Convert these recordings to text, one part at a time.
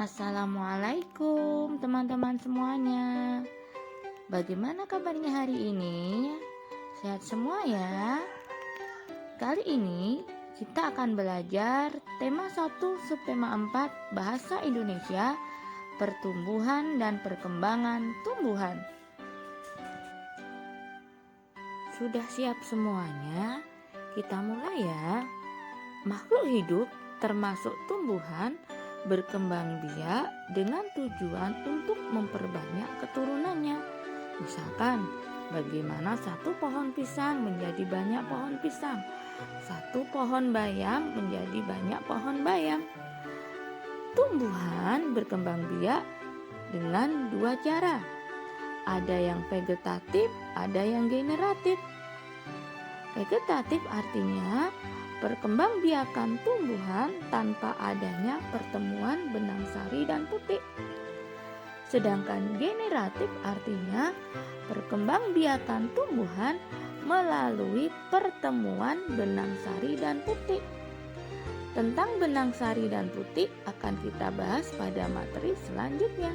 Assalamualaikum teman-teman semuanya. Bagaimana kabarnya hari ini? Sehat semua ya? Kali ini kita akan belajar tema 1 subtema 4 Bahasa Indonesia, Pertumbuhan dan Perkembangan Tumbuhan. Sudah siap semuanya? Kita mulai ya. Makhluk hidup termasuk tumbuhan berkembang biak dengan tujuan untuk memperbanyak keturunannya. Misalkan, bagaimana satu pohon pisang menjadi banyak pohon pisang, satu pohon bayam menjadi banyak pohon bayam. Tumbuhan berkembang biak dengan dua cara. Ada yang vegetatif, ada yang generatif. Vegetatif artinya perkembangbiakan tumbuhan tanpa adanya pertemuan benang sari dan putik. Sedangkan generatif artinya perkembangbiakan tumbuhan melalui pertemuan benang sari dan putik. Tentang benang sari dan putik akan kita bahas pada materi selanjutnya.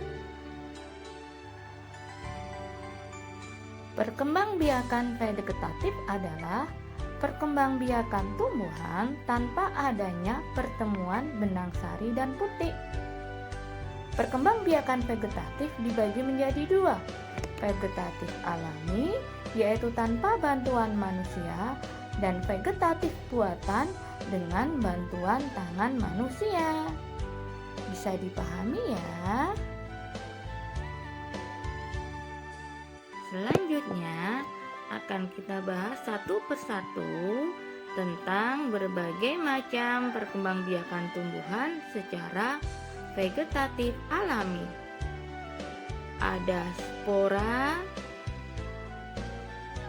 Perkembangbiakan vegetatif adalah perkembangbiakan tumbuhan tanpa adanya pertemuan benang sari dan putik. Perkembangbiakan vegetatif dibagi menjadi dua. Vegetatif alami, yaitu tanpa bantuan manusia, dan vegetatif buatan dengan bantuan tangan manusia. Bisa dipahami ya? Selanjutnya akan kita bahas satu persatu tentang berbagai macam perkembangbiakan tumbuhan secara vegetatif alami. Ada spora,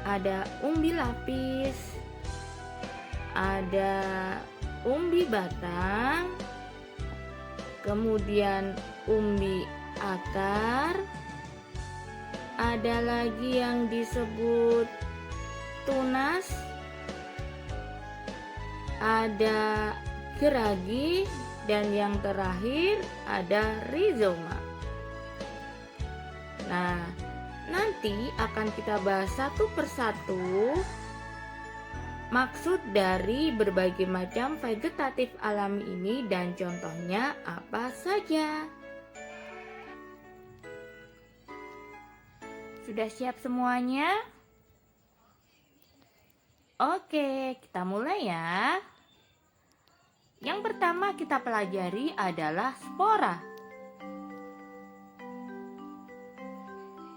ada umbi lapis, ada umbi batang, kemudian umbi akar, ada lagi yang disebut tunas, ada geragi, dan yang terakhir ada rizoma. Nah, nanti akan kita bahas satu persatu maksud dari berbagai macam vegetatif alami ini dan contohnya apa saja. Sudah siap semuanya? Oke, kita mulai ya. Yang pertama kita pelajari adalah spora.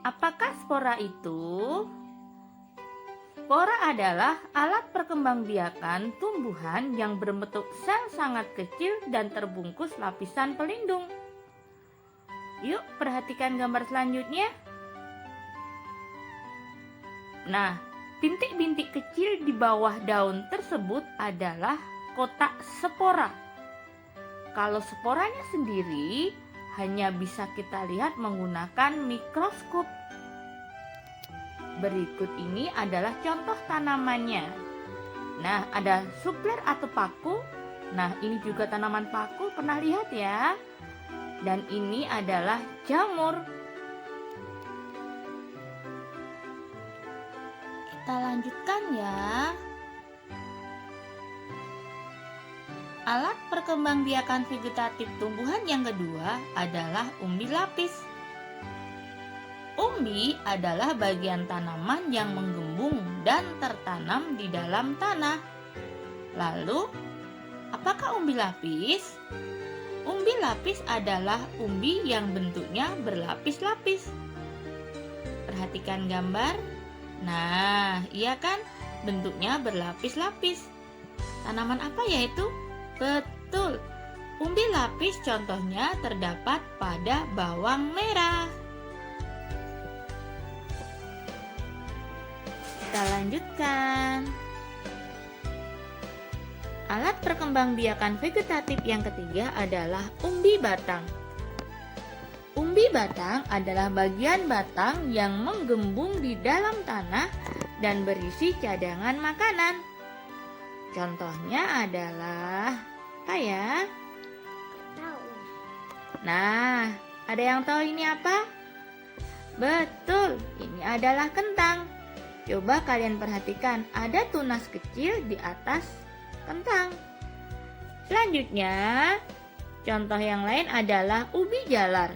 Apakah spora itu? Spora adalah alat perkembangbiakan tumbuhan yang berbentuk sel sangat kecil dan terbungkus lapisan pelindung. Yuk, perhatikan gambar selanjutnya. Nah, bintik-bintik kecil di bawah daun tersebut adalah kotak spora. Kalau sporanya sendiri hanya bisa kita lihat menggunakan mikroskop. Berikut ini adalah contoh tanamannya. Nah, ada supler atau paku. Nah, ini juga tanaman paku, pernah lihat ya? Dan ini adalah jamur. Kita lanjutkan ya. Alat perkembangbiakan vegetatif tumbuhan yang kedua adalah umbi lapis. Umbi adalah bagian tanaman yang menggembung dan tertanam di dalam tanah. Lalu, apakah umbi lapis? Umbi lapis adalah umbi yang bentuknya berlapis-lapis. Perhatikan gambar. Nah, iya kan? Bentuknya berlapis-lapis. Tanaman apa ya itu? Betul, umbi lapis contohnya terdapat pada bawang merah. Kita lanjutkan. Alat perkembangbiakan vegetatif yang ketiga adalah umbi batang. Umbi batang adalah bagian batang yang menggembung di dalam tanah dan berisi cadangan makanan. Contohnya adalah apa ya? Tahu. Nah, ada yang tahu ini apa? Betul, ini adalah kentang. Coba kalian perhatikan, ada tunas kecil di atas kentang. Selanjutnya, contoh yang lain adalah ubi jalar,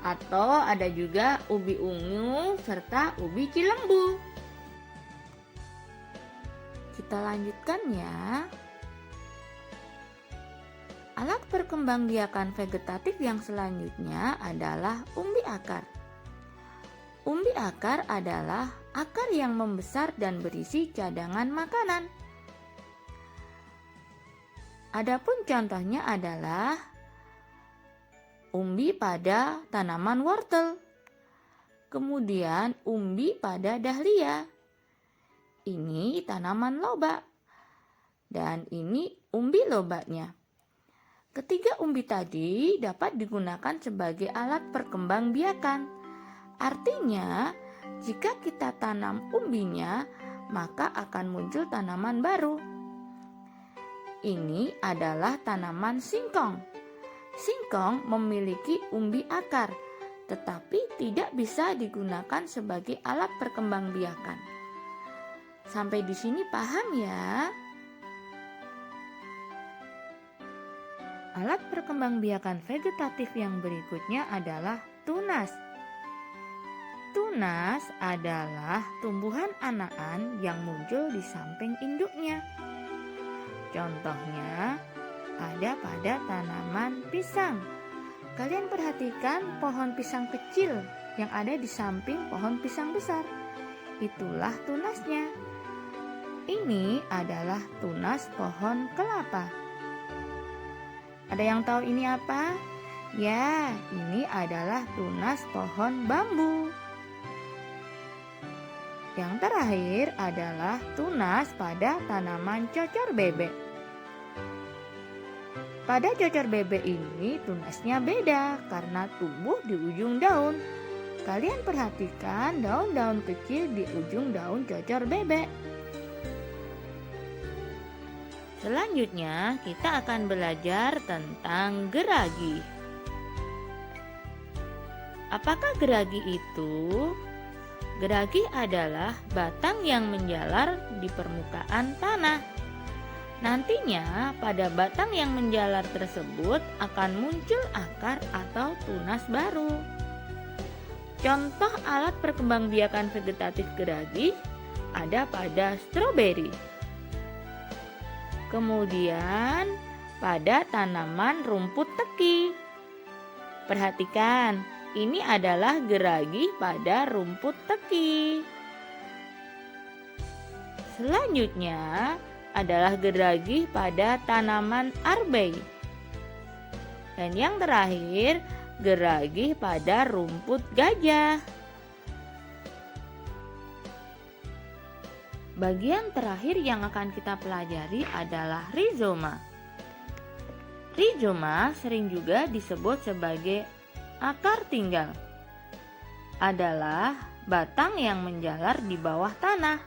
atau ada juga ubi ungu serta ubi cilembu. Kita lanjutkan ya. Alat perkembangbiakan vegetatif yang selanjutnya adalah umbi akar. Umbi akar adalah akar yang membesar dan berisi cadangan makanan. Adapun contohnya adalah umbi pada tanaman wortel, kemudian umbi pada dahlia. Ini tanaman lobak, dan ini umbi lobaknya. Ketiga umbi tadi dapat digunakan sebagai alat perkembangbiakan. Artinya, jika kita tanam umbinya, maka akan muncul tanaman baru. Ini adalah tanaman singkong. Singkong memiliki umbi akar, tetapi tidak bisa digunakan sebagai alat perkembangbiakan. Sampai di sini paham ya? Alat perkembangbiakan vegetatif yang berikutnya adalah tunas. Tunas adalah tumbuhan anakan yang muncul di samping induknya. Contohnya ada pada tanaman pisang. Kalian perhatikan pohon pisang kecil yang ada di samping pohon pisang besar. Itulah tunasnya. Ini adalah tunas pohon kelapa. Ada yang tahu ini apa? Ya, ini adalah tunas pohon bambu. Yang terakhir adalah tunas pada tanaman cocor bebek. Pada cocor bebek ini tunasnya beda karena tumbuh di ujung daun. Kalian perhatikan daun-daun kecil di ujung daun cocor bebek. Selanjutnya kita akan belajar tentang geragi. Apakah geragi itu? Geragi adalah batang yang menjalar di permukaan tanah. Nantinya pada batang yang menjalar tersebut akan muncul akar atau tunas baru. Contoh alat perkembangbiakan vegetatif geragi ada pada stroberi. Kemudian pada tanaman rumput teki. Perhatikan, ini adalah geragi pada rumput teki. Selanjutnya adalah geragi pada tanaman arbei. Dan yang terakhir, geragi pada rumput gajah. Bagian terakhir yang akan kita pelajari adalah rizoma. Rizoma sering juga disebut sebagai akar tinggal. Adalah batang yang menjalar di bawah tanah.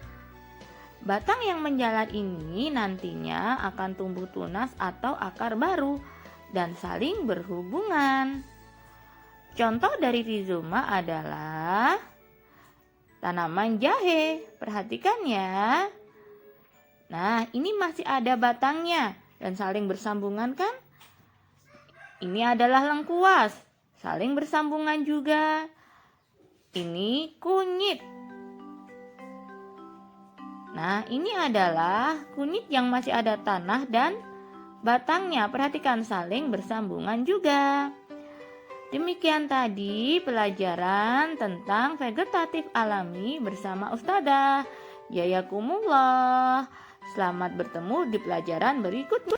Batang yang menjalar ini nantinya akan tumbuh tunas atau akar baru dan saling berhubungan. Contoh dari rizoma adalah tanaman jahe. Perhatikan ya. Nah, ini masih ada batangnya dan saling bersambungan kan? Ini adalah lengkuas, saling bersambungan juga. Ini kunyit. Nah, ini adalah kunyit yang masih ada tanah dan batangnya. Perhatikan saling bersambungan juga. Demikian tadi pelajaran tentang vegetatif alami bersama Ustadzah Yayakumullah. Selamat bertemu di pelajaran berikutnya.